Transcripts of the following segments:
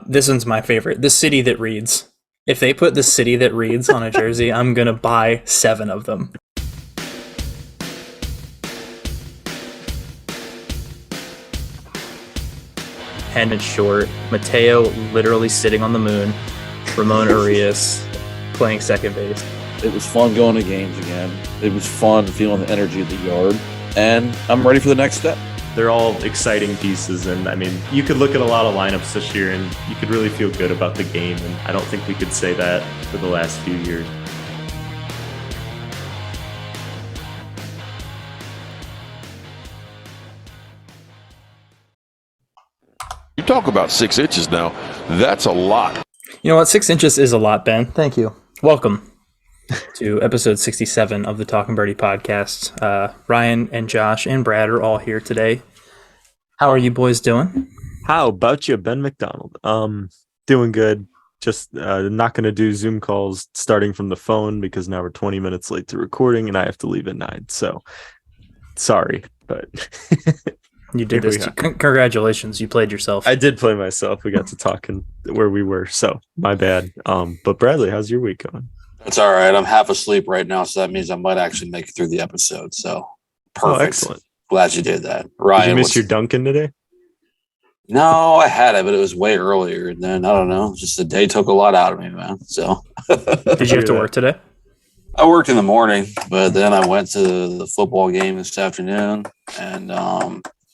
This one's my favorite. The city that reads. If they put the city that reads on a jersey, I'm going to buy 7 of them. Hand short. Mateo literally sitting on the moon. Ramon Arias playing second base. It was fun going to games again. It was fun feeling the energy of the yard. And I'm ready for the next step. They're all exciting pieces, and I mean, you could look at a lot of lineups this year and you could really feel good about the game, and I don't think we could say that for the last few years. You talk about 6 inches now. That's a lot. You know what? 6 inches is a lot, Ben. Thank you. Welcome to episode 67 of the Talking Birdie podcast. Ryan and Josh and Brad are all here today. How are you boys doing? How about you, Ben McDonald? Doing good. Just not going to do Zoom calls starting from the phone because now we're 20 minutes late to recording and I have to leave at 9. So sorry, but you did this. Congratulations. You played yourself. I did play myself. We got to talking where we were. So my bad. But Bradley, how's your week going? It's all right. I'm half asleep right now, so that means I might actually make it through the episode. So perfect. Oh, excellent. Glad you did that. Ryan, did you miss your Dunkin' today? No, I had it, but it was way earlier. And then I don't know. Just the day took a lot out of me, man. So did you have to work today? I worked in the morning, but then I went to the football game this afternoon and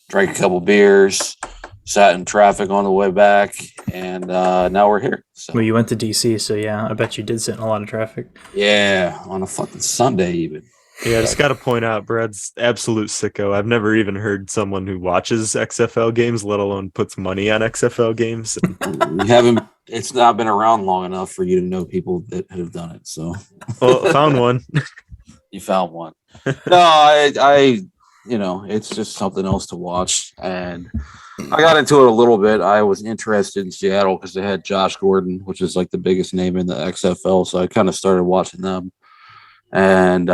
drank a couple beers, sat in traffic on the way back, and now we're here. So. Well, you went to DC, so yeah, I bet you did sit in a lot of traffic. Yeah, on a fucking Sunday even. Yeah, I just got to point out, Brad's absolute sicko. I've never even heard someone who watches XFL games, let alone puts money on XFL games. You haven't. It's not been around long enough for you to know people that have done it. So, well, found one. You found one. No, I, it's just something else to watch, and I got into it a little bit. I was interested in Seattle because they had Josh Gordon, which is like the biggest name in the XFL. So I kind of started watching them. And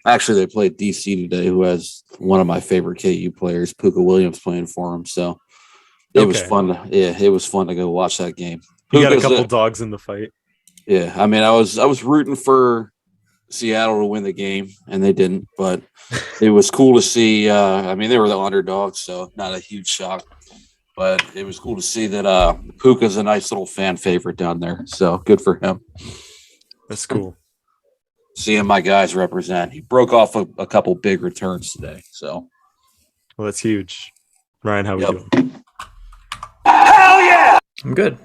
actually, they played DC today, who has one of my favorite KU players, Puka Williams, playing for him. So it was fun. It was fun to go watch that game. You got a couple dogs in the fight. Yeah, I mean, I was rooting for Seattle to win the game, and they didn't. But it was cool to see. I mean, they were the underdogs, so not a huge shock. But it was cool to see that Puka's a nice little fan favorite down there. So good for him. That's cool. Seeing my guys represent. He broke off a couple big returns today. So, well, that's huge. Ryan, how are we doing? Hell yeah! I'm good.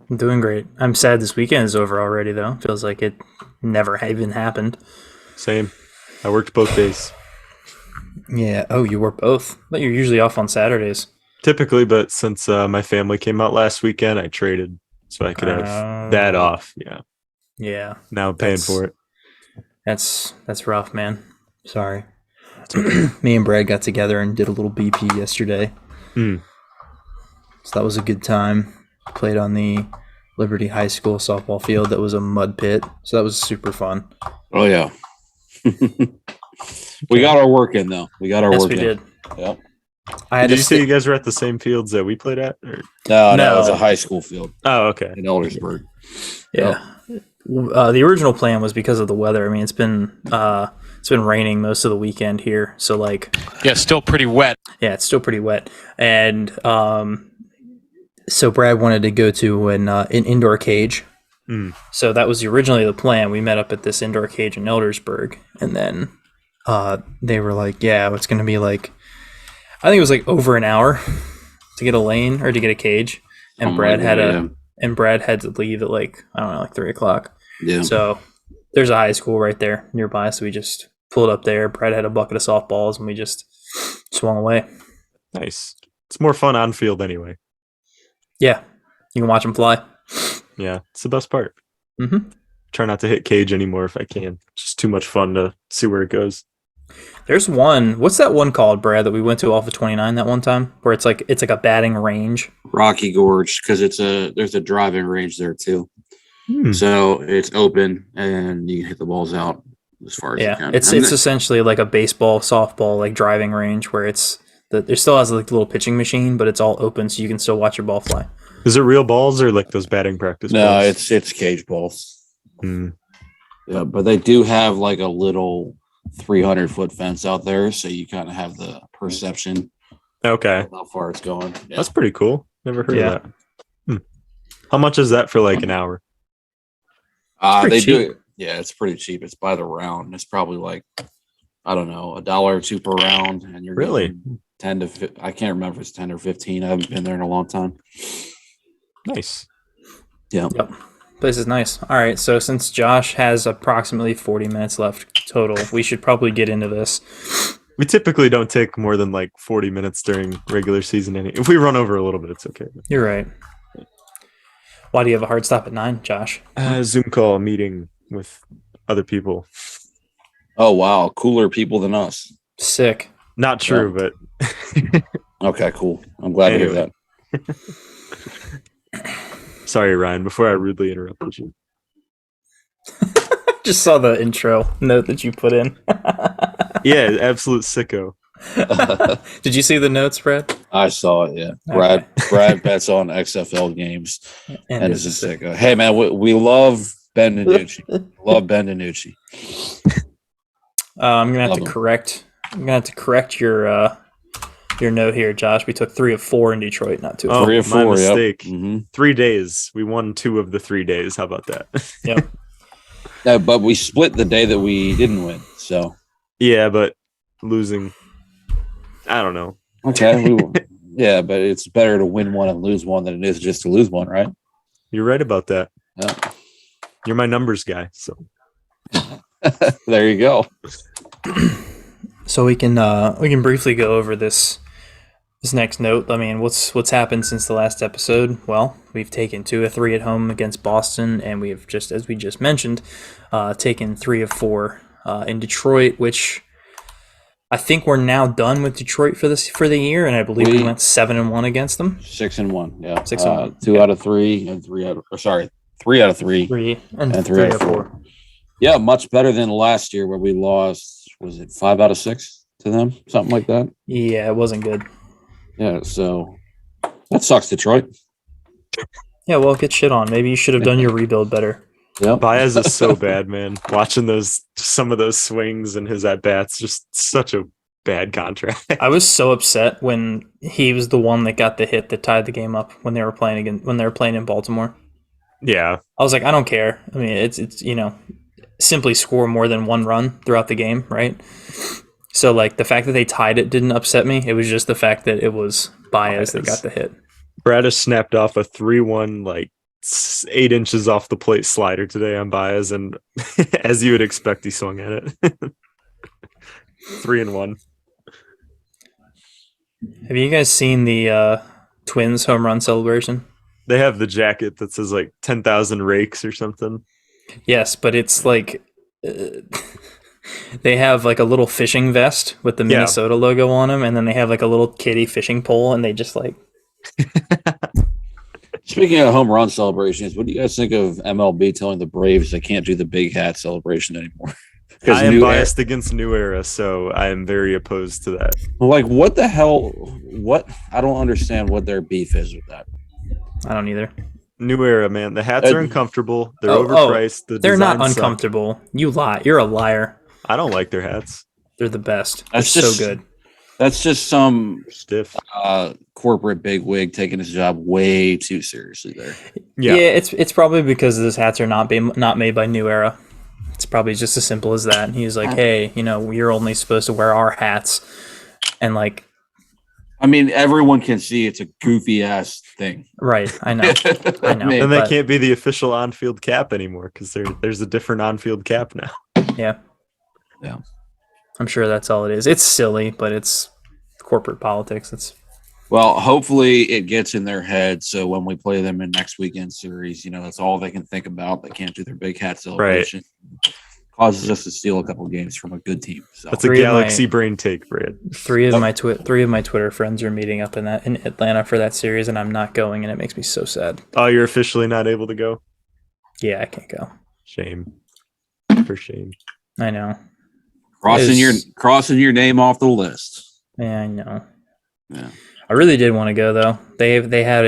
I'm doing great. I'm sad this weekend is over already, though. Feels like it never even happened. Same. I worked both days. Yeah. Oh, you work both? But you're usually off on Saturdays. Typically, but since my family came out last weekend, I traded so I could have that off. Yeah. Yeah. Now I'm paying for it. That's rough, man. Sorry. Me and Brad got together and did a little BP yesterday. So that was a good time. Played on the Liberty High School softball field that was a mud pit. So that was super fun. Oh, yeah. We got our work in, though. We got our work in. Yes, we did. Yep. Did you say you guys were at the same fields that we played at? Or? No, it was a high school field. Oh, okay. In Eldersburg. Yeah. The original plan was because of the weather. I mean, it's been raining most of the weekend here, so still pretty wet. Yeah, it's still pretty wet, and so Brad wanted to go to an indoor cage. So that was originally the plan. We met up at this indoor cage in Eldersburg, and then they were like, "Yeah, it's going to be like, I think it was like over an hour to get a lane or to get a cage," and Brad had to leave at like 3:00. Yeah. So there's a high school right there nearby. So we just pulled up there. Brad had a bucket of softballs and we just swung away. Nice. It's more fun on field anyway. Yeah. You can watch them fly. Yeah. It's the best part. Mm-hmm. Try not to hit cage anymore if I can. It's just too much fun to see where it goes. There's one. What's that one called, Brad, that we went to off of 29 that one time where it's like a batting range? Rocky Gorge, because there's a driving range there too. So it's open and you can hit the balls out as far as you can. It's essentially like a baseball, softball, like driving range where there still has like the little pitching machine, but it's all open so you can still watch your ball fly. Is it real balls or like those batting practice No, balls? it's cage balls. Hmm. Yeah, but they do have like a little 300-foot fence out there, so you kind of have the perception Okay. of how far it's going. Yeah. That's pretty cool. Never heard Yeah. of that. How much is that for like an hour? They cheap. do it. Yeah, it's pretty cheap. It's by the round. It's probably like, I don't know, $1 or $2 per round, and you're Really? getting 10 to I can't remember if it's 10 or 15. I haven't been there in a long time. Nice. Yeah. Yep. Place is nice. All right, so since Josh has approximately 40 minutes left total, we should probably get into this. We typically don't take more than like 40 minutes during regular season. If we run over a little bit, it's okay. You're right. Why do you have a hard stop at 9, Josh? Zoom call meeting with other people. Oh, wow. Cooler people than us. Sick. Not true, but Okay, cool. I'm glad to hear Anyway. that. Sorry, Ryan, before I rudely interrupted you. Just saw the intro note that you put in. Yeah, absolute sicko. Did you see the notes, Brad? I saw it, yeah. Okay. Brad bets on XFL games and is is a sicko. Hey, man, we love Ben DiNucci. Love Ben DiNucci. I'm gonna have Love to him. correct. I'm gonna have to correct your note here, Josh. We took 3 of 4 in Detroit, not 2 of Oh, 4. 3 or my 4, mistake. Yep. Mm-hmm. 3 days. We won 2 of the 3 days. How about that? Yep. Yeah, but we split the day that we didn't win, so. Yeah, but losing, I don't know. Okay. Yeah, but it's better to win one and lose one than it is just to lose one, right? You're right about that. Yeah. You're my numbers guy. So There you go. So we can briefly go over this next note. I mean, what's happened since the last episode? Well, we've taken 2 of 3 at home against Boston, and we have just, as we just mentioned, taken 3 of 4 in Detroit, which I think we're now done with Detroit for the year, and I believe we went 7-1 against them. 6-1, yeah. 6-1. 2 out of 3 and 3 out of 3 out of 3. 3 and 3 out of 4. Yeah, much better than last year where we lost, was it 5 out of 6 to them? Something like that. Yeah, it wasn't good. Yeah, so that sucks, Detroit. Yeah, well, get shit on. Maybe you should have done your rebuild better. Yep. Baez is so bad, man. Watching some of those swings and his at bats, just such a bad contract. I was so upset when he was the one that got the hit that tied the game up when they were playing in Baltimore. Yeah, I was like, I don't care. I mean, it's simply score more than 1 run throughout the game, right? So like the fact that they tied it didn't upset me. It was just the fact that it was Baez that got the hit. Bradish snapped off a 3-1 like 8 inches off the plate slider today on Baez, and as you would expect, he swung at it. 3-1. Have you guys seen the Twins home run celebration? They have the jacket that says like 10,000 rakes or something. Yes, but it's like they have like a little fishing vest with the Minnesota logo on them, and then they have like a little kitty fishing pole, and they just like. Speaking of home run celebrations, what do you guys think of MLB telling the Braves they can't do the big hat celebration anymore? I am biased against New Era, so I am very opposed to that. Like, what the hell? What? I don't understand what their beef is with that. I don't either. New Era, man. The hats are uncomfortable. They're overpriced. They're not designs suck. uncomfortable. You lie. You're a liar. I don't like their hats. They're the best. That's They're just so good. That's just some Stiff. corporate bigwig taking his job way too seriously there. Yeah, it's probably because those hats are not made by New Era. It's probably just as simple as that. He's like, hey, you're only supposed to wear our hats, and like. I mean, everyone can see it's a goofy ass thing. Right, I know. And they can't be the official on-field cap anymore because there's a different on-field cap now. Yeah. Yeah. I'm sure that's all it is. It's silly, but it's corporate politics. Well, hopefully it gets in their head so when we play them in next weekend series, that's all they can think about. They can't do their big hat celebration. Right. Causes us to steal a couple games from a good team. So that's a galaxy brain take, Brad. 3 of my Twitter friends are meeting up in Atlanta for that series, and I'm not going, and it makes me so sad. Oh, you're officially not able to go? Yeah, I can't go. Shame. For shame. I know. Crossing your name off the list. Yeah, I know. Yeah. I really did want to go though. They had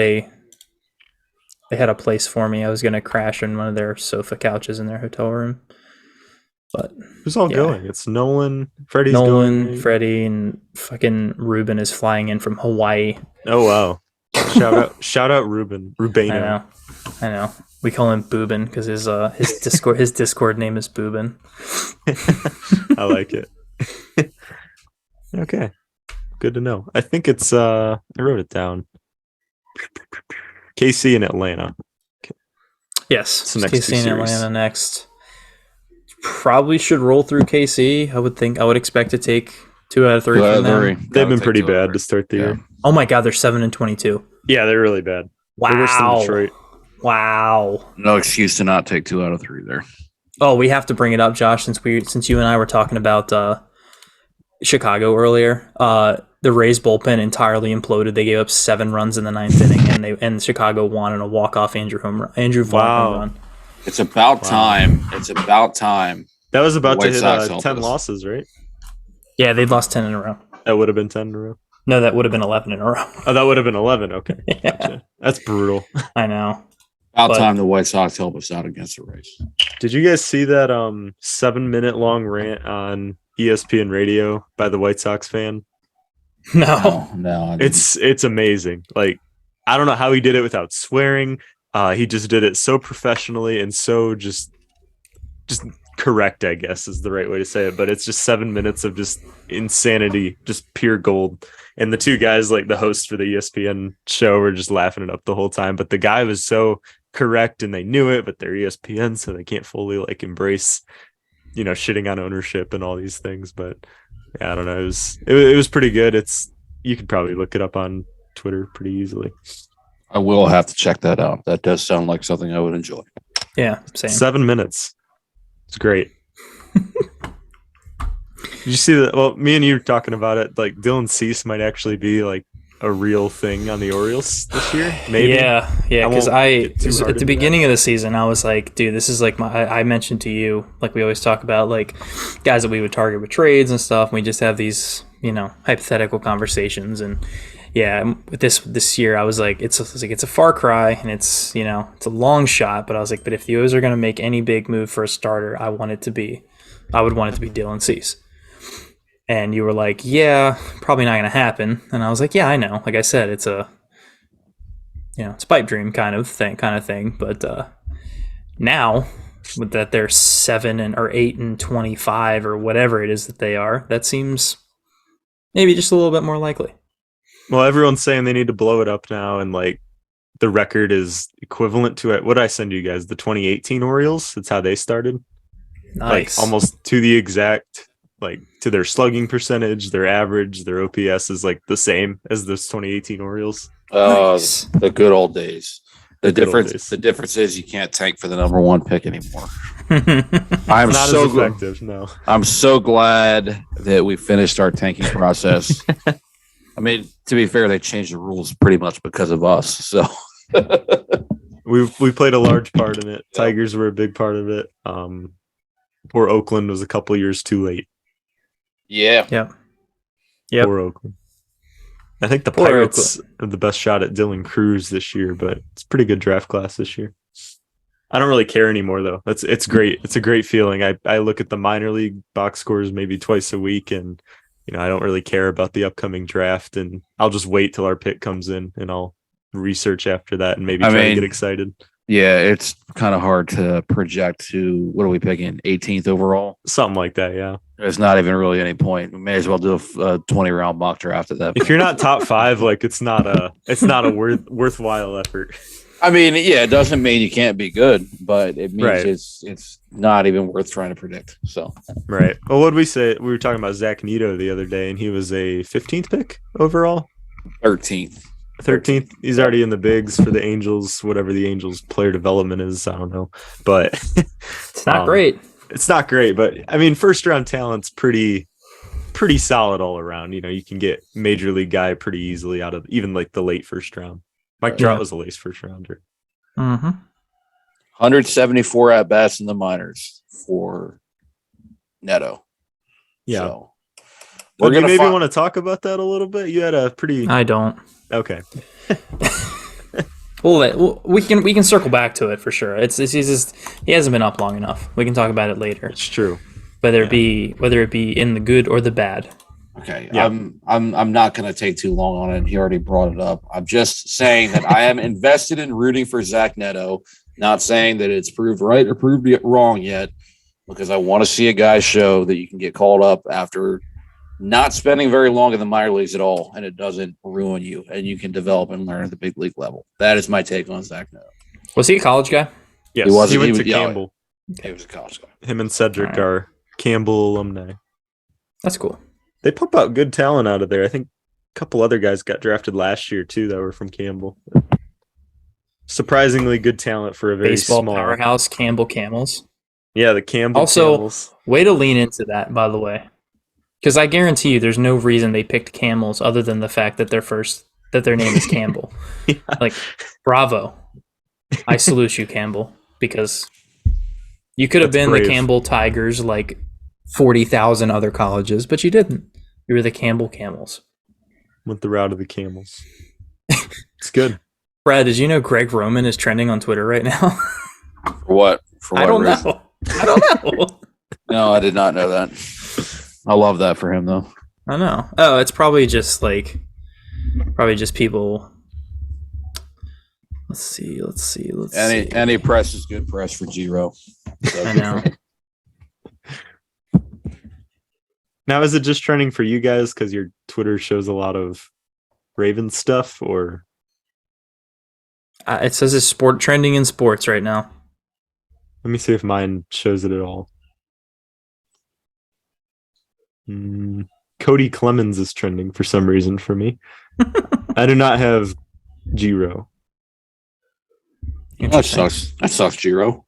They had a place for me. I was gonna crash in one of their sofa couches in their hotel room. But who's all yeah. going? It's Nolan, Freddie's Nolan, going. Freddie, and fucking Ruben is flying in from Hawaii. Oh wow! Shout out Ruben Rubano. I know. We call him Boobin because his Discord name is Boobin. I like it. Okay, good to know. I think it's I wrote it down. KC and Atlanta. Yes, So next two KC and series. Atlanta next. Probably should roll through KC. I would expect to take 2 out of 3 from them. They've been pretty bad to start the year. Oh my god, they're 7-22. Yeah, they're really bad. Wow. They're worse than Detroit. Wow. No excuse to not take 2 out of 3 there. Oh, we have to bring it up, Josh, since you and I were talking about Chicago earlier. The Rays bullpen entirely imploded. They gave up 7 runs in the 9th inning, and Chicago won in a walk-off Andrew Vaughn home run. It's about time. It's about time. That was about to hit Sox 10 losses, right? Yeah, they'd lost 10 in a row. That would have been 10 in a row. No, that would have been 11 in a row. Oh, that would have been 11. Okay. Yeah. Gotcha. That's brutal. I know. About time the White Sox help us out against the Rays. Did you guys see that 7-minute long rant on ESPN radio by the White Sox fan? No. No. It's amazing. Like, I don't know how he did it without swearing. He just did it so professionally and so just correct, I guess is the right way to say it. But it's just 7 minutes of just insanity, just pure gold. And the two guys, like the hosts for the ESPN show, were just laughing it up the whole time. But the guy was so correct and they knew it, but they're ESPN, so they can't fully like embrace, shitting on ownership and all these things. But yeah, I don't know. It was pretty good. You could probably look it up on Twitter pretty easily. I will have to check that out. That does sound like something I would enjoy. Yeah, same. 7 minutes. It's great. Did you see that? Well, me and you were talking about it. Like Dylan Cease might actually be like a real thing on the Orioles this year. Maybe. Yeah. Because at the beginning that. of the season, I was like, dude, this is like I mentioned to you, like we always talk about, like guys that we would target with trades and stuff. And we just have these, hypothetical conversations. And yeah, with this year, I was like, it's a far cry, and it's it's a long shot. But I was like, but if the O's are going to make any big move for a starter, I would want it to be Dylan Cease. And you were like, yeah, probably not going to happen. And I was like, yeah, I know. Like I said, it's a it's a pipe dream kind of thing. But now with that they're 7 or 8-25 or whatever it is that they are, that seems maybe just a little bit more likely. Well, everyone's saying they need to blow it up now, and like the record is equivalent to it. What did I send you guys? The 2018 Orioles. That's how they started. Nice. Like almost to the exact, like to their slugging percentage, their average, their OPS is like the same as those 2018 Orioles. Nice. The good old days. The difference is you can't tank for the number 1 pick anymore. I'm not so as effective. No, I'm so glad that we finished our tanking process. I mean, to be fair, they changed the rules pretty much because of us. So we played a large part in it. Tigers were a big part of it. Poor Oakland was a couple years too late. Yeah. Yep. Poor Oakland. I think the Pirates have the best shot at Dylan Cruz this year, but it's a pretty good draft class this year. I don't really care anymore though. It's great. It's a great feeling. I look at the minor league box scores maybe twice a week, and I don't really care about the upcoming draft, and I'll just wait till our pick comes in and I'll research after that and maybe try to get excited. Yeah, it's kind of hard to project to what are we picking? 18th overall? Something like that, yeah. There's not even really any point. We may as well do a 20-round mock draft at that point. If you're not top 5, like it's not a worthwhile effort. I mean, yeah, it doesn't mean you can't be good, but it means it's not even worth trying to predict. So right. Well, what did we say? We were talking about Zach Neto the other day, and he was a 15th pick overall. 13th. 13th. He's already in the bigs for the Angels, whatever the Angels player development is. I don't know, but it's not great. It's not great, but I mean, first round talent's pretty solid all around. You can get major league guy pretty easily out of even like the late first round. Mike Trout was a late first rounder. Mm-hmm. 174 at bats in the minors for Neto. Yeah. So we're gonna maybe want to talk about that a little bit. You had a pretty. I don't. Okay. we can circle back to it for sure. He hasn't been up long enough. We can talk about it later. It's true. Whether it be in the good or the bad. Okay, Yeah. I'm not going to take too long on it. He already brought it up. I'm just saying that I am invested in rooting for Zach Neto. Not saying that it's proved right or proved wrong yet, because I want to see a guy show that you can get called up after not spending very long in the minor leagues at all, and it doesn't ruin you, and you can develop and learn at the big league level. That is my take on Zach Neto. Was he a college guy? Yes, He went was- to yeah, Campbell. He was a college guy. Him and Cedric All right. are Campbell alumni. That's cool. They pump out good talent out of there. I think a couple other guys got drafted last year too that were from Campbell. Surprisingly good talent for a very Baseball small powerhouse, Campbell Camels. Yeah, the Campbell Also, Camels. way to lean into that, by the way, because I guarantee you, there's no reason they picked Camels other than the fact that their name is Campbell. Yeah. Like, bravo! I salute you, Campbell, because you could have That's been brave. the Campbell Tigers, like 40,000 other colleges, but you didn't. You were the Campbell Camels. Went the route of the Camels. It's good. Brad, did you know Greg Roman is trending on Twitter right now? For what? For what I don't reason? know. I don't know. No, I did not know that. I love that for him, though. I know. Oh, it's probably just people. Let's see. Any press is good press for Giro. I know. Now, is it just trending for you guys because your Twitter shows a lot of Ravens stuff, or It says it's trending in sports right now. let me see if mine shows it at all. Cody Clemens is trending for some reason for me. I do not have Giro. That sucks, Giro.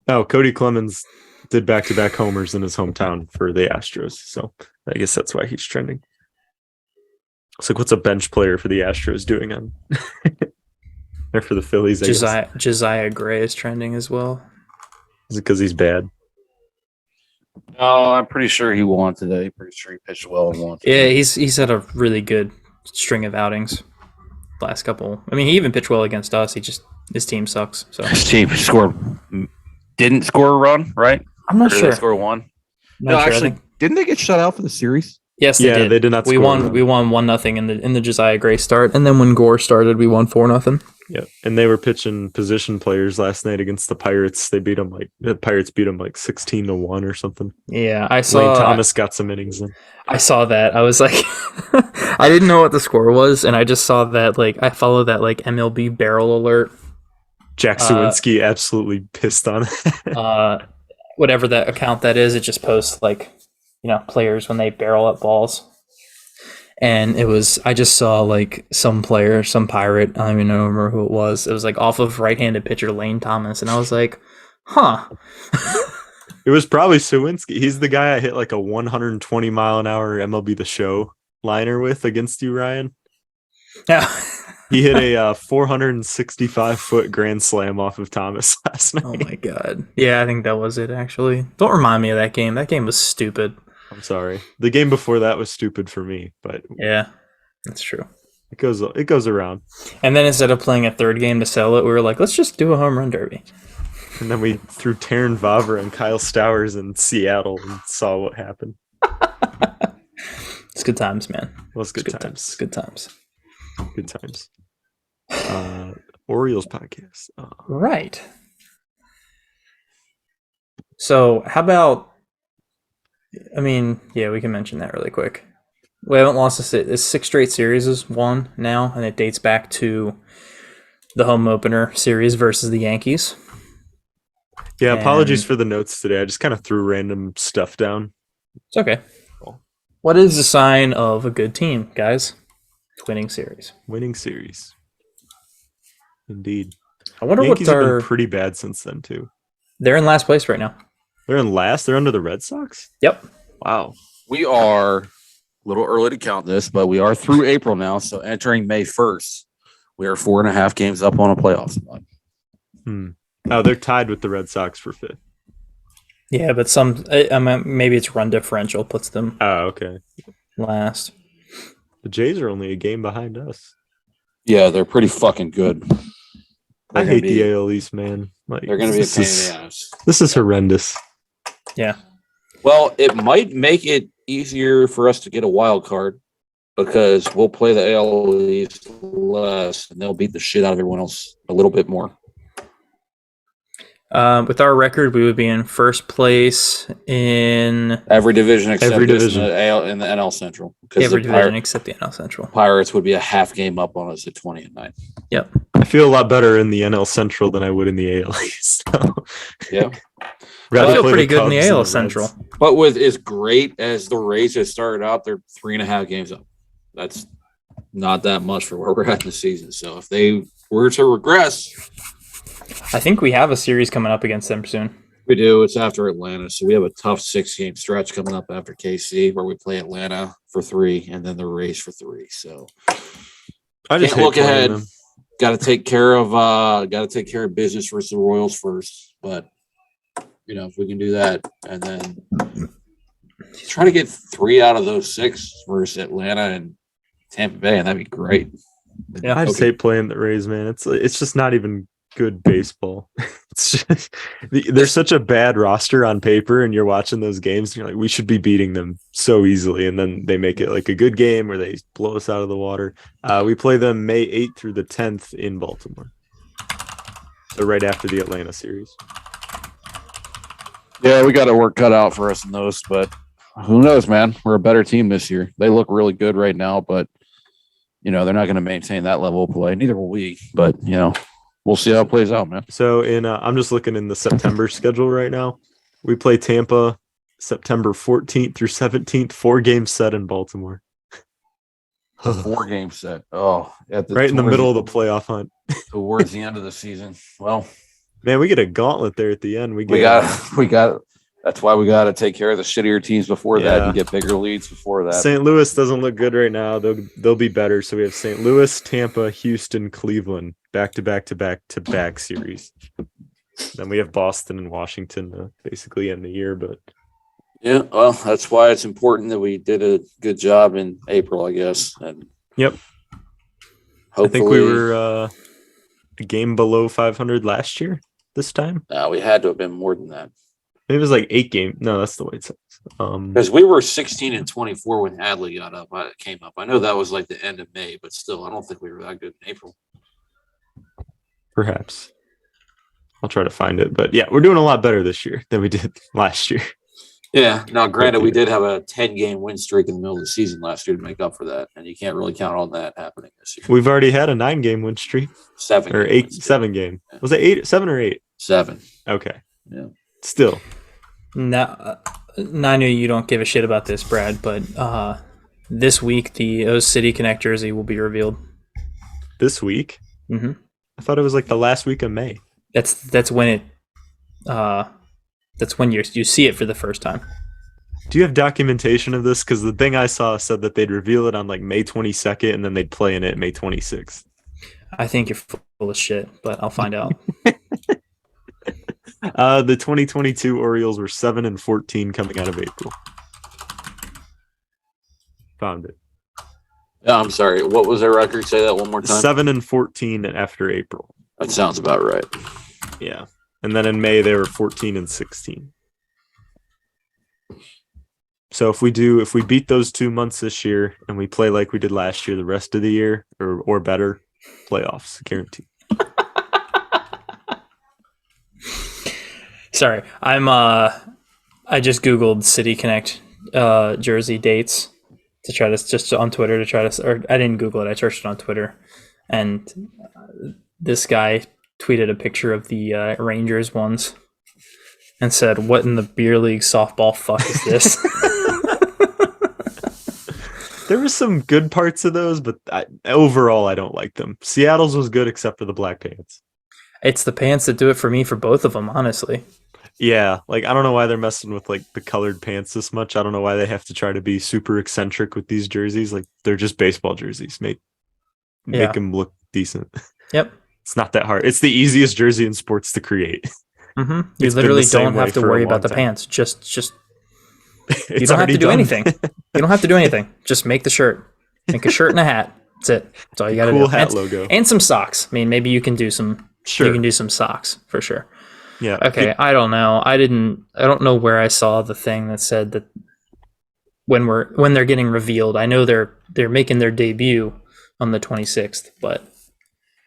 Oh, Cody Clemens did back-to-back homers in his hometown for the Astros, so I guess that's why he's trending. It's like, what's a bench player for the Astros doing on or for the Phillies? I guess. Josiah Gray is trending as well. Is it because he's bad? No, I'm pretty sure he won today. Pretty sure he pitched well and won. Yeah, he's had a really good string of outings. Last couple. I mean, he even pitched well against us. His team sucks. So His team didn't score a run, right? I'm not Or did sure. they score one? Not No, sure. I actually, think- didn't they get shut out for the series? yes, they Yeah, did. they did not We score a won. run. We won 1-0 in the Josiah Gray start, and then when Gore started, we won 4-0. Yeah, and they were pitching position players last night against the Pirates. The Pirates beat them like 16-1 or something. Yeah, I Lane saw. Thomas got some innings in. I saw that. I was like, I didn't know what the score was, and I just saw that. Like, I follow that like MLB barrel alert, Jack Sawinski absolutely pissed on it. whatever that account that is. It just posts like, players when they barrel up balls. And I just saw like some player, some pirate, I don't even remember who it was. It was like off of right-handed pitcher Lane Thomas. And I was like, huh. It was probably Sawinski. He's the guy I hit like a 120 mile an hour MLB The Show liner with against you, Ryan. Yeah. He hit a 465 foot grand slam off of Thomas last night. Oh my God. Yeah, I think that was it actually. Don't remind me of that game. That game was stupid. I'm sorry. The game before that was stupid for me, but Yeah, that's true. it goes around. And then instead of playing a third game to sell it, we were like, let's just do a home run derby. And then we threw Taryn Vavra and Kyle Stowers in Seattle and saw what happened. It's good times, man. It was good It's times. Good times. Good times. Orioles podcast. Right. So how about, I mean, yeah, we can mention that really quick. We haven't lost this 6 straight series is won now, and it dates back to the home opener series versus the Yankees. Yeah, apologies And- for the notes today. I just kind of threw random stuff down. It's okay. What is the sign of a good team, guys? Winning series. Winning series. Indeed. I wonder Yankees what have our... been pretty bad since then, too. They're in last place right now. They're in last. They're under the Red Sox? Yep. Wow. We are a little early to count this, but we are through April now. So entering May 1st, we are 4.5 games up on a playoff spot. Oh, they're tied with the Red Sox for 5th. Yeah, but maybe it's run differential puts them Oh, okay. last. The Jays are only a game behind us. Yeah, they're pretty fucking good. I hate the AL East, man. Like, they're going to be a pain in the ass. This is horrendous. Yeah. Well, it might make it easier for us to get a wild card because we'll play the AL East less, and they'll beat the shit out of everyone else a little bit more. With our record, we would be in first place in every division except every division. In the NL Central. Every division except the NL Central. Pirates would be a half game up on us at 20-9. Yep. I feel a lot better in the NL Central than I would in the AL East. Yeah. I feel pretty good in the AL Central. But with as great as the Rays have started out, they're 3.5 games up. That's not that much for where we're at in the season. So if they were to regress, I think we have a series coming up against them soon. we do. It's after Atlanta. So we have a tough 6-game stretch coming up after KC where we play Atlanta for 3 and then the Rays for 3. So I just can't look ahead. Got to take care of business versus the Royals first. But if we can do that and then try to get 3 out of those 6 versus Atlanta and Tampa Bay, and that'd be great. Yeah, I just hate playing the Rays, man. It's just not even good baseball. It's just they're such a bad roster on paper, and you're watching those games and you're like, we should be beating them so easily, and then they make it like a good game where they blow us out of the water. We play them May 8th through the 10th in Baltimore, so right after the Atlanta series. Yeah, we got our work cut out for us in those, but who knows, man? We're a better team this year. They look really good right now, but they're not going to maintain that level of play. Neither will we, but we'll see how it plays out, man. So I'm just looking in the September schedule right now. We play Tampa September 14th through 17th, 4-game set in Baltimore. 4-game set. Oh, right in the middle of the playoff hunt. Towards the end of the season. Well, man, we get a gauntlet there at the end. We got. That's why we got to take care of the shittier teams before that and get bigger leads before that. St. Louis doesn't look good right now. They'll be better. So we have St. Louis, Tampa, Houston, Cleveland, back-to-back series. Then we have Boston and Washington to basically end the year. But yeah, well, that's why it's important that we did a good job in April, I guess. And yep. I think we were a game below 500 last year. This time, we had to have been more than that. It was like 8 games. No, that's the White Sox. Because we were 16-24 when Hadley came up. I know that was like the end of May, but still, I don't think we were that good in April. Perhaps. I'll try to find it. But yeah, we're doing a lot better this year than we did last year. Yeah. Now, granted, we did have a 10-game win streak in the middle of the season last year to make up for that, and you can't really count on that happening this year. We've already had a 9-game win streak. 7-game. Yeah. Was it 8, 7 or 8? 7. Okay. Yeah. Still. Now, I know you don't give a shit about this, Brad, but this week the O's City Connect jersey will be revealed. This week? Mm-hmm. I thought it was like the last week of May. That's when it. That's when you see it for the first time. Do you have documentation of this? Because the thing I saw said that they'd reveal it on like May 22nd, and then they'd play in it May 26th. I think you're full of shit, but I'll find out. The 2022 Orioles were 7-14 coming out of April. Found it. Yeah, I'm sorry. What was their record? Say that one more time. 7-14 after April. That sounds about right. Yeah. And then in May they were 14-16. So if we beat those 2 months this year and we play like we did last year the rest of the year or better, playoffs guaranteed. Sorry, I just Googled City Connect jersey dates to try to just on Twitter or I didn't Google it. I searched it on Twitter, and this guy tweeted a picture of the Rangers ones and said, "What in the beer league softball fuck is this?" There were some good parts of those, but overall I don't like them. Seattle's was good except for the black pants. It's the pants that do it for me for both of them, honestly. Yeah, like I don't know why they're messing with like the colored pants this much. I don't know why they have to try to be super eccentric with these jerseys. Like they're just baseball jerseys. Make them look decent. Yep. It's not that hard. It's the easiest jersey in sports to create. Mm-hmm. You literally don't have to worry about the pants. Just you don't have to do anything. You don't have to do anything. Just make the shirt. Make a shirt and a hat. That's it. That's all you got to Cool do. hat logo. And some socks. I mean, maybe you can do some. Sure. You can do some socks for sure. Yeah. Okay. I don't know. I don't know where I saw the thing that said that when they're getting revealed. I know they're making their debut on the 26th, but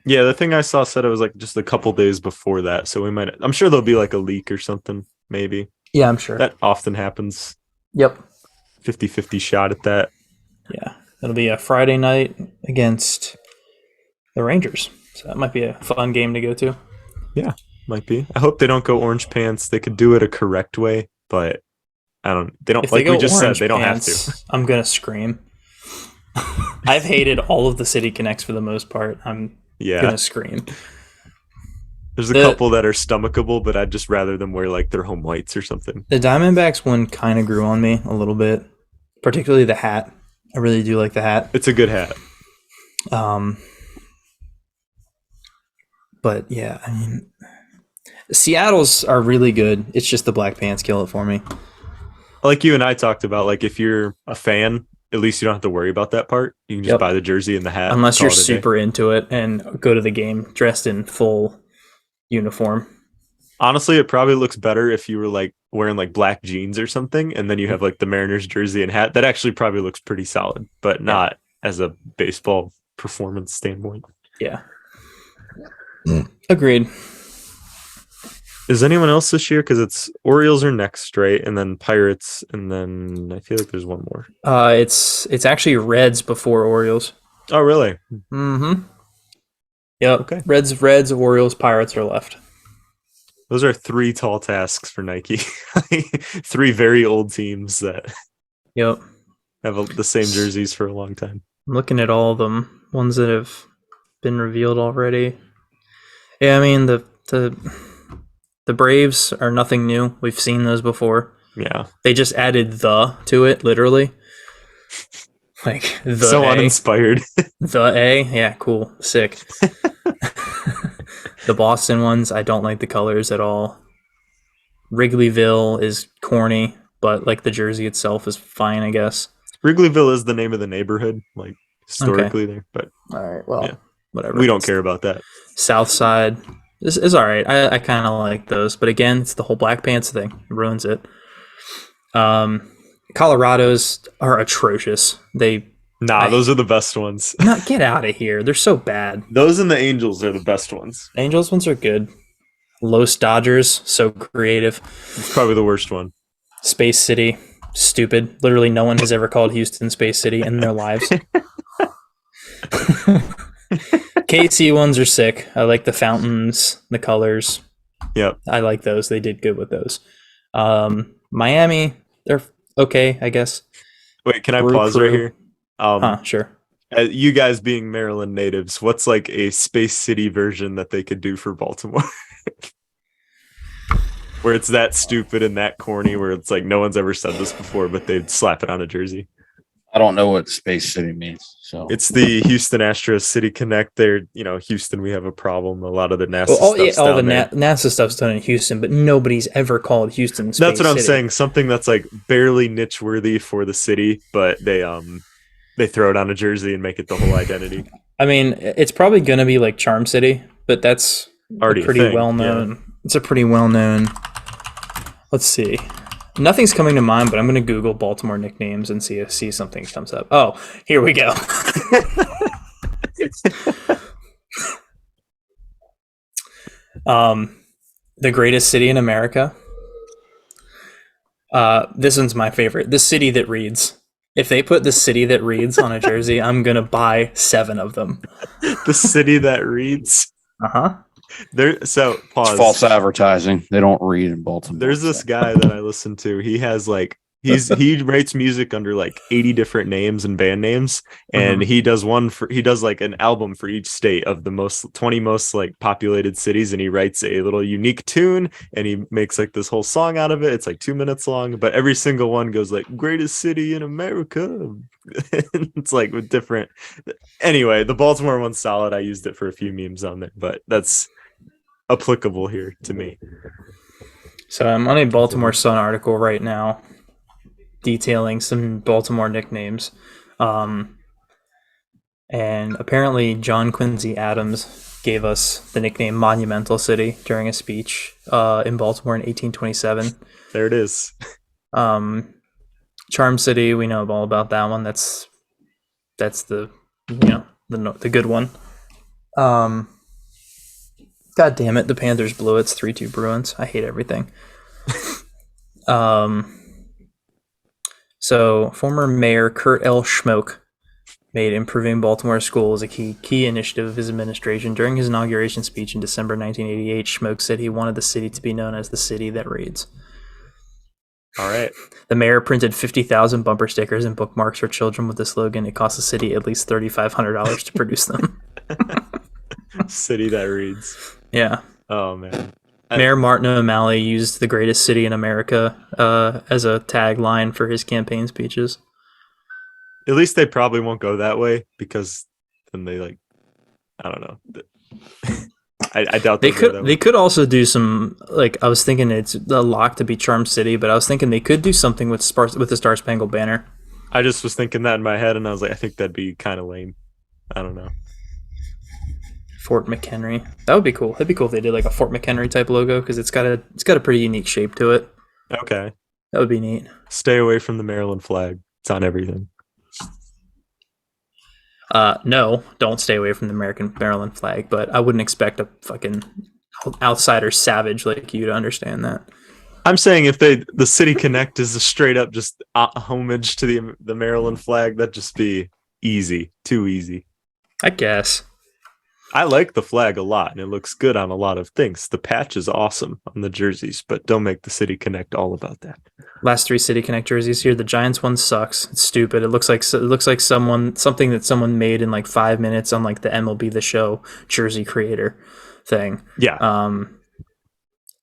Yeah, the thing I saw said it was like just a couple days before that. So I'm sure there'll be like a leak or something, maybe. yeah, I'm sure. That often happens. Yep. 50-50 shot at that. Yeah. It'll be a Friday night against the Rangers. So that might be a fun game to go to. Yeah, might be. I hope they don't go orange pants. They could do it a correct way, but they don't, If like they go we just said, orange they don't have pants, to. I'm going to scream. I've hated all of the City Connects for the most part. I'm going to scream. There's a couple that are stomachable, but I'd just rather them wear like their home whites or something. The Diamondbacks one kind of grew on me a little bit, particularly the hat. I really do like the hat. It's a good hat. But yeah, I mean, Seattle's are really good. It's just the black pants kill it for me. Like you and I talked about, like if you're a fan, at least you don't have to worry about that part. You can just buy the jersey and the hat. Unless you're super into it and go to the game dressed in full uniform. Honestly, it probably looks better if you were like wearing like black jeans or something, and then you have like the Mariners jersey and hat. That actually probably looks pretty solid, but not as a baseball performance standpoint. Yeah. Agreed. Is anyone else this year? Because it's Orioles are next, right? And then Pirates, and then I feel like there's one more. It's actually Reds before Orioles. Oh, really? Mm-hmm. Yep. Okay. Reds, Orioles, Pirates are left. Those are 3 tall tasks for Nike. 3 very old teams that have the same jerseys for a long time. I'm looking at all of them, ones that have been revealed already. Yeah, I mean the Braves are nothing new. We've seen those before. Yeah. They just added the to it, literally. Like the so A. uninspired. The A, yeah, cool, sick. The Boston ones, I don't like the colors at all. Wrigleyville is corny, but like the jersey itself is fine, I guess. Wrigleyville is the name of the neighborhood, like historically there. But all right, well, whatever. We don't care about that. South Side is all right. I kind of like those, but again, it's the whole black pants thing. It ruins it. Colorado's are atrocious. Those are the best ones. Not get out of here. They're so bad. Those and the Angels are the best ones. Angels ones are good. Los Dodgers, so creative. It's probably the worst one. Space City, stupid. Literally no one has ever called Houston Space City in their lives. KC ones are sick. I like the fountains, the colors. Yep. I like those. They did good with those. Miami, they're okay, I guess. Wait, can I pause right here? Sure. You guys being Maryland natives, what's like a Space City version that they could do for Baltimore? Where it's that stupid and that corny, where it's like no one's ever said this before, but they'd slap it on a jersey. I don't know what Space City means. So it's the Houston Astros City Connect. There, Houston, we have a problem. A lot of the NASA stuff's all the down there. NASA stuff's done in Houston, but nobody's ever called Houston Space That's what I'm City. saying. Something that's like barely niche worthy for the city, but they throw it on a jersey and make it the whole identity. I mean, it's probably going to be like Charm City, but that's already pretty well known. Yeah. It's a pretty well known. Let's see. Nothing's coming to mind, but I'm going to Google Baltimore nicknames and see if something comes up. Oh, here we go. The greatest city in America. This one's my favorite. The city that reads. If they put the city that reads on a jersey, I'm going to buy 7 of them. The city that reads. Uh-huh. So pause. It's false advertising. They don't read in Baltimore. There's this guy that I listen to. He has like he writes music under like 80 different names and band names, and he does like an album for each state of the 20 most like populated cities, and he writes a little unique tune and he makes like this whole song out of it. It's like 2 minutes long, but every single one goes like greatest city in America. It's like with different. Anyway, the Baltimore one's solid. I used it for a few memes on there, but that's applicable here to me. So I'm on a Baltimore Sun article right now detailing some Baltimore nicknames. And apparently, John Quincy Adams gave us the nickname Monumental City during a speech in Baltimore in 1827. There it is. Charm City, we know all about that one. That's the the good one. God damn it, the Panthers blew it. It's 3-2 Bruins. I hate everything. So former Mayor Kurt L. Schmoke made improving Baltimore schools a key initiative of his administration. During his inauguration speech in December 1988, Schmoke said he wanted the city to be known as the city that reads. All right. The mayor printed 50,000 bumper stickers and bookmarks for children with the slogan, "It cost the city at least $3,500 to produce them." City that reads. Yeah. Oh, man. Mayor Martin O'Malley used "the greatest city in America" as a tagline for his campaign speeches. At least they probably won't go that way because then they I don't know. I doubt they could. They could also do some I was thinking it's a lock to be Charm City, but I was thinking they could do something with the Star Spangled Banner. I just was thinking that in my head, and I was like, I think that'd be kind of lame. I don't know. Fort McHenry. That would be cool. That'd be cool if they did a Fort McHenry type logo because it's got a pretty unique shape to it. Okay. That would be neat. Stay away from the Maryland flag. It's on everything. No, don't stay away from the Maryland flag, but I wouldn't expect a fucking outsider savage like you to understand that. I'm saying if the City Connect is a straight up just homage to the Maryland flag, that'd just be easy. Too easy. I guess. I like the flag a lot, and it looks good on a lot of things. The patch is awesome on the jerseys, but don't make the City Connect all about that. Last 3 City Connect jerseys here. The Giants one sucks. It's stupid. It looks like something that someone made in 5 minutes on the MLB The Show jersey creator thing. Yeah.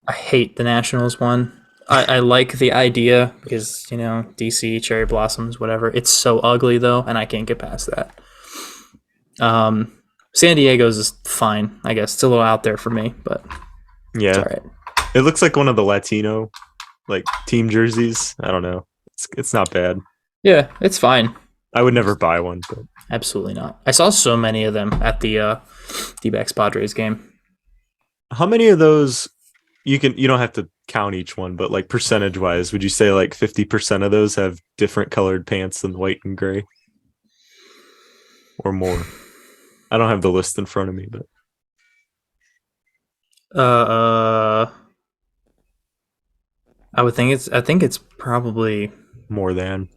I hate the Nationals one. I like the idea because DC cherry blossoms, whatever. It's so ugly though, and I can't get past that. San Diego's is fine, I guess. It's a little out there for me, but yeah, it's all right. It looks like one of the Latino team jerseys. I don't know. It's not bad. Yeah, it's fine. I would never buy one, but absolutely not. I saw so many of them at the D-backs Padres game. How many of those you don't have to count each one, but percentage wise, would you say 50% of those have different colored pants than white and gray? Or more? I don't have the list in front of me, but I think it's probably more than.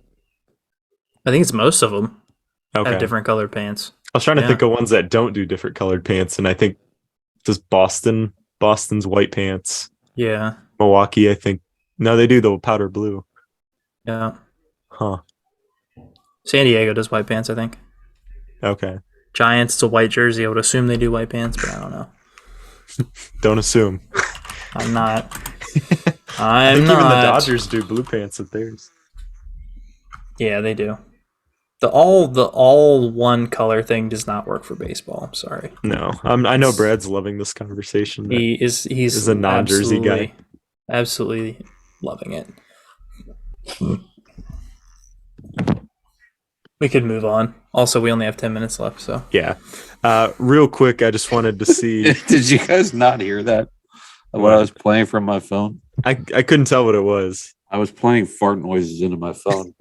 I think it's most of them have different colored pants. I was trying to think of ones that don't do different colored pants, and I think does Boston's white pants. Yeah. Milwaukee, I think. No, they do the powder blue. Yeah. Huh. San Diego does white pants, I think. Okay. Giants, it's a white jersey. I would assume they do white pants, but I don't know. Don't assume. I'm not. I think even the Dodgers do blue pants at theirs. Yeah, they do. The all one color thing does not work for baseball. I'm sorry. No, I know Brad's loving this conversation. He's a non-jersey guy. Absolutely loving it. We could move on. Also, we only have 10 minutes left, so yeah. Real quick, I just wanted to see. Did you guys not hear that? What I was playing from my phone? I couldn't tell what it was. I was playing fart noises into my phone,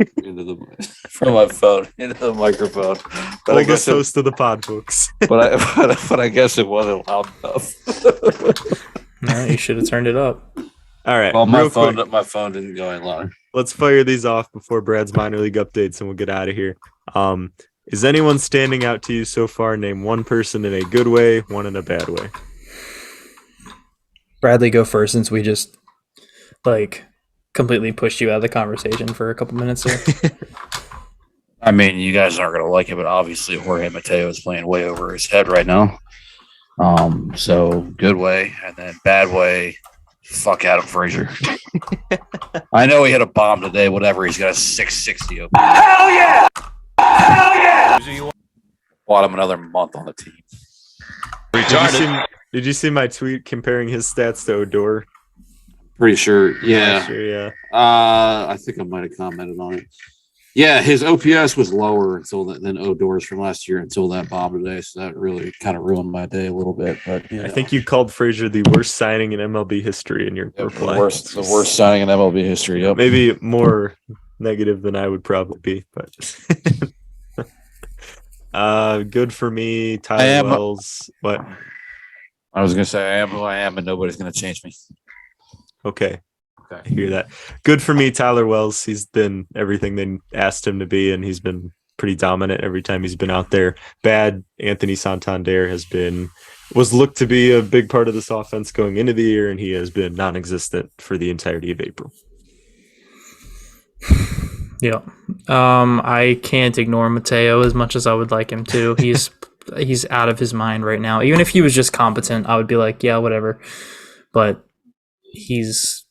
from my phone into the microphone. But I guess host of the pod, folks. but I guess it wasn't loud enough. No, you should have turned it up. All right. Well, my phone didn't go any louder. Let's fire these off before Brad's minor league updates, and we'll get out of here. Is anyone standing out to you so far? Name one person in a good way, one in a bad way. Bradley, go first since we just completely pushed you out of the conversation for a couple minutes there. I mean, you guys aren't going to like it, but obviously Jorge Mateo is playing way over his head right now. So good way, and then bad way. Fuck Adam Frazier. I know he hit a bomb today. Whatever. He's got a 660 open. Hell yeah! Hell yeah! Bought him another month on the team. Did you see my tweet comparing his stats to Odor? Pretty sure. Yeah. Sure, yeah. I think I might have commented on it. Yeah, his OPS was lower than Odor's from last year until that bomb today. So that really kind of ruined my day a little bit. But I think you called Frazier the worst signing in MLB history in your reply. The worst signing in MLB history. Yep. Maybe more negative than I would probably be, but good for me. Tyler Wells. What? I was gonna say I am who I am, and nobody's gonna change me. Okay. I hear that. Good for me, Tyler Wells. He's been everything they asked him to be, and he's been pretty dominant every time he's been out there. Bad Anthony Santander was looked to be a big part of this offense going into the year, and he has been non-existent for the entirety of April. Yeah. I can't ignore Mateo as much as I would like him to. He's out of his mind right now. Even if he was just competent, I would be like, yeah, whatever. But he's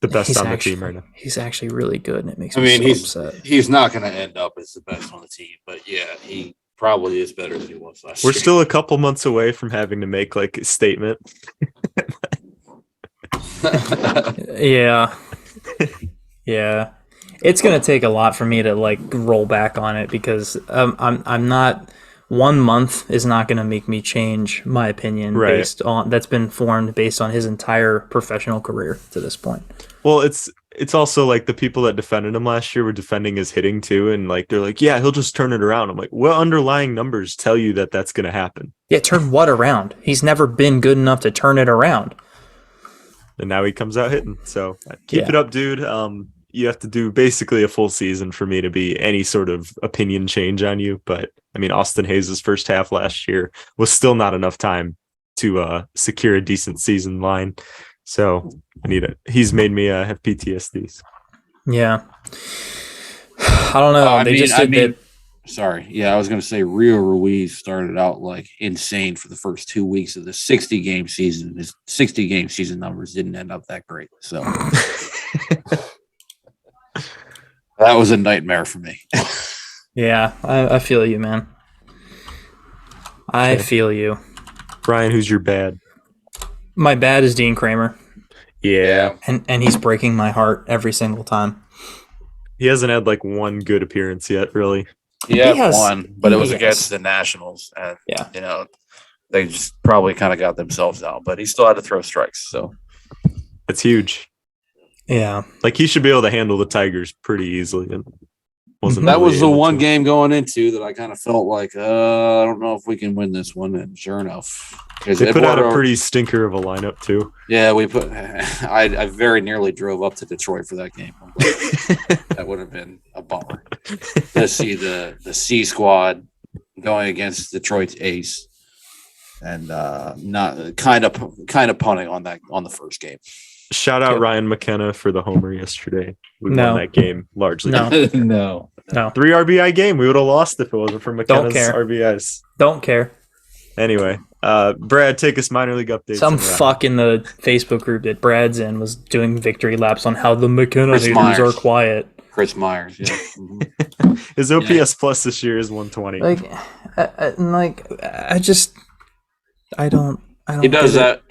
the best on the team right now. He's actually really good, and it makes me so upset. He's not going to end up as the best on the team, but yeah, he probably is better than he was last year. We're still a couple months away from having to make like a statement. Yeah. Yeah. It's going to take a lot for me to like roll back on it because I'm not. 1 month is not going to make me change my opinion that's been formed based on his entire professional career to this point. Well, it's also like the people that defended him last year were defending his hitting too, and like they're like, yeah, he'll just turn it around. I'm like, what underlying numbers tell you that that's going to happen? Yeah, turn what around? He's never been good enough to turn it around. And now he comes out hitting. So keep it up, dude. You have to do basically a full season for me to be any sort of opinion change on you. But I mean, Austin Hayes' first half last year was still not enough time to secure a decent season line. So I need it. He's made me have PTSDs. Yeah. I don't know. Sorry. Yeah, I was going to say Rio Ruiz started out like insane for the first 2 weeks of the 60-game season. His 60-game season numbers didn't end up that great. So that was a nightmare for me. Yeah, I feel you, man. I feel you. Brian, who's your bad? My bad is Dean Kramer. Yeah. And he's breaking my heart every single time. He hasn't had like one good appearance yet, really. He had one, but it was against the Nationals. And, they just probably kind of got themselves out. But he still had to throw strikes. So that's huge. Yeah. Like he should be able to handle the Tigers pretty easily. And that was the one game going into that I kind of felt like, I don't know if we can win this one. And sure enough, they put out a pretty stinker of a lineup too. Yeah, I very nearly drove up to Detroit for that game. That would have been a bummer to see the C squad going against Detroit's ace and not kind of punting on the first game. Shout out Ryan McKenna for the homer yesterday. We won that game largely. No. 3 RBI game. We would have lost if it wasn't for McKenna's RBIs. Don't care. Anyway, Brad, take us minor league updates. Some fuck in the Facebook group that Brad's in was doing victory laps on how the McKenna haters are quiet. Chris Myers, yeah. His OPS plus this year is 120. He does that.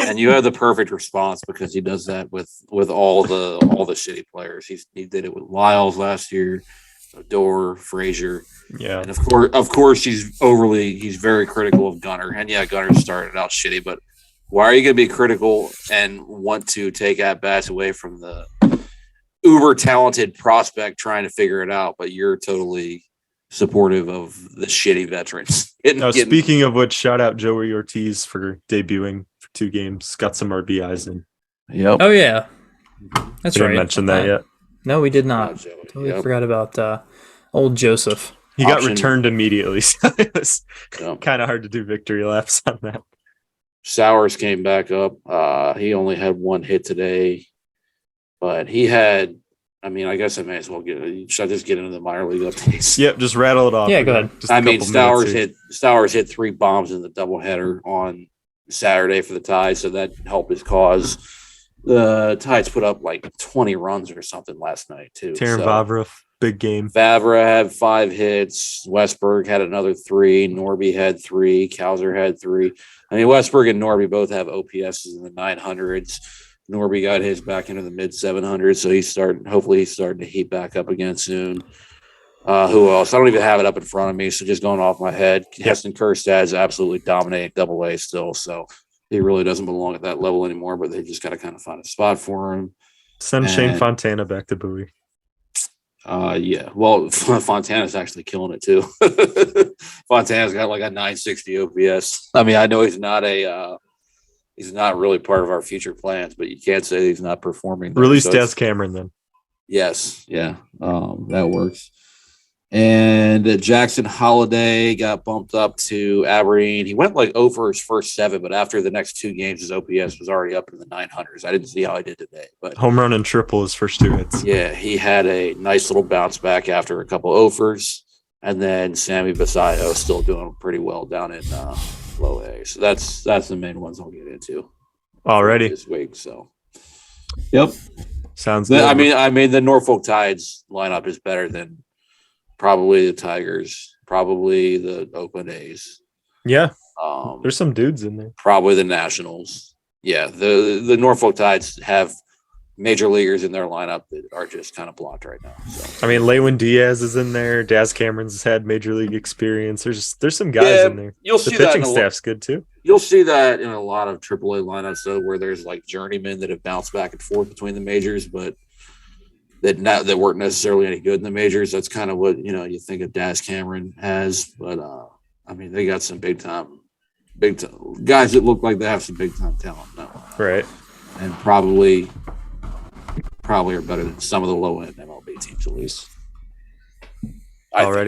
And you have the perfect response because he does that with all the shitty players. He did it with Lyles last year, Odor, Frazier. Yeah. And of course he's very critical of Gunnar. And yeah, Gunnar started out shitty, but why are you going to be critical and want to take at bats away from the uber talented prospect trying to figure it out, but you're totally supportive of the shitty veterans. Speaking of which, shout out Joey Ortiz for debuting for 2 games. Got some RBIs in. Yep. Oh yeah, that's right. Didn't mention that yet. No, we did not. Totally forgot about old Joseph. He got returned immediately, so it was kind of hard to do victory laps on that. Sowers came back up. He only had 1 hit today, but he had. I mean, I guess I may as well should I just get into the minor league updates? Yep, just rattle it off. Yeah, go ahead. Stowers hit 3 bombs in the doubleheader on Saturday for the Tides, so that helped his cause. The Tides put up like 20 runs or something last night too. Taryn Vavra, big game. Vavra had 5 hits. Westberg had another 3. Norby had 3. Kauser had 3. I mean, Westberg and Norby both have OPSs in the 900s. Norby got his back into the mid 700s, so hopefully he's starting to heat back up again soon. Who else? I don't even have it up in front of me, so just going off my head. Heston Kjerstad is absolutely dominating Double-A still, so he really doesn't belong at that level anymore, but they just got to kind of find a spot for him. Send Shane Fontana back to Bowie. Yeah. Well, Fontana's actually killing it too. Fontana's got like a 960 OPS. I mean, I know he's not really part of our future plans, but you can't say he's not performing. Release Des Cameron then. Yes. Yeah. That works. And Jackson Holiday got bumped up to Aberdeen. He went like over his first 7, but after the next 2 games, his OPS was already up in the 900s. I didn't see how he did today, but home run and triple his first 2 hits. Yeah, he had a nice little bounce back after a couple offers, and then Sammy Basayo still doing pretty well down in low A. So that's the main ones I'll get into already this week. So, yep, sounds good. I mean, the Norfolk Tides lineup is better than probably the Tigers, probably the Oakland A's. Yeah, there's some dudes in there. Probably the Nationals. Yeah, the Norfolk Tides have major leaguers in their lineup that are just kind of blocked right now. So. I mean, Lewin Diaz is in there. Daz Cameron's had major league experience. There's some guys in there. You'll the see pitching that staff's good too. You'll see that in a lot of AAA lineups though, where there's like journeymen that have bounced back and forth between the majors, but that weren't necessarily any good in the majors. That's kind of what you think of Daz Cameron as, but I mean they got some big time guys that look like they have some big time talent now, right? And probably are better than some of the low end MLB teams at least. I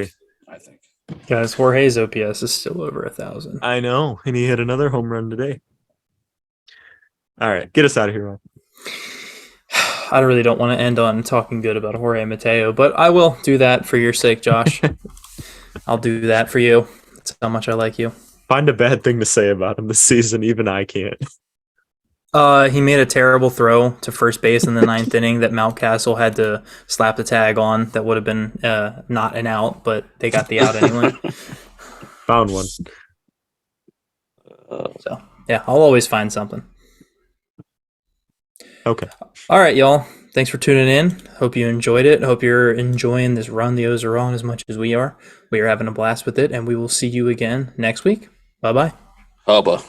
think. Guys, Jorge's OPS is still over 1,000. I know, and he hit another home run today. All right, get us out of here, Ron. I really don't want to end on talking good about Jorge Mateo, but I will do that for your sake, Josh. I'll do that for you. That's how much I like you. Find a bad thing to say about him this season. Even I can't. He made a terrible throw to first base in the 9th inning that Mountcastle had to slap the tag on. That would have been not an out, but they got the out anyway. Found one. So, yeah, I'll always find something. Okay. All right, y'all. Thanks for tuning in. Hope you enjoyed it. Hope you're enjoying this Run the O's Are Wrong as much as we are. We are having a blast with it, and we will see you again next week. Bye-bye. Hubba.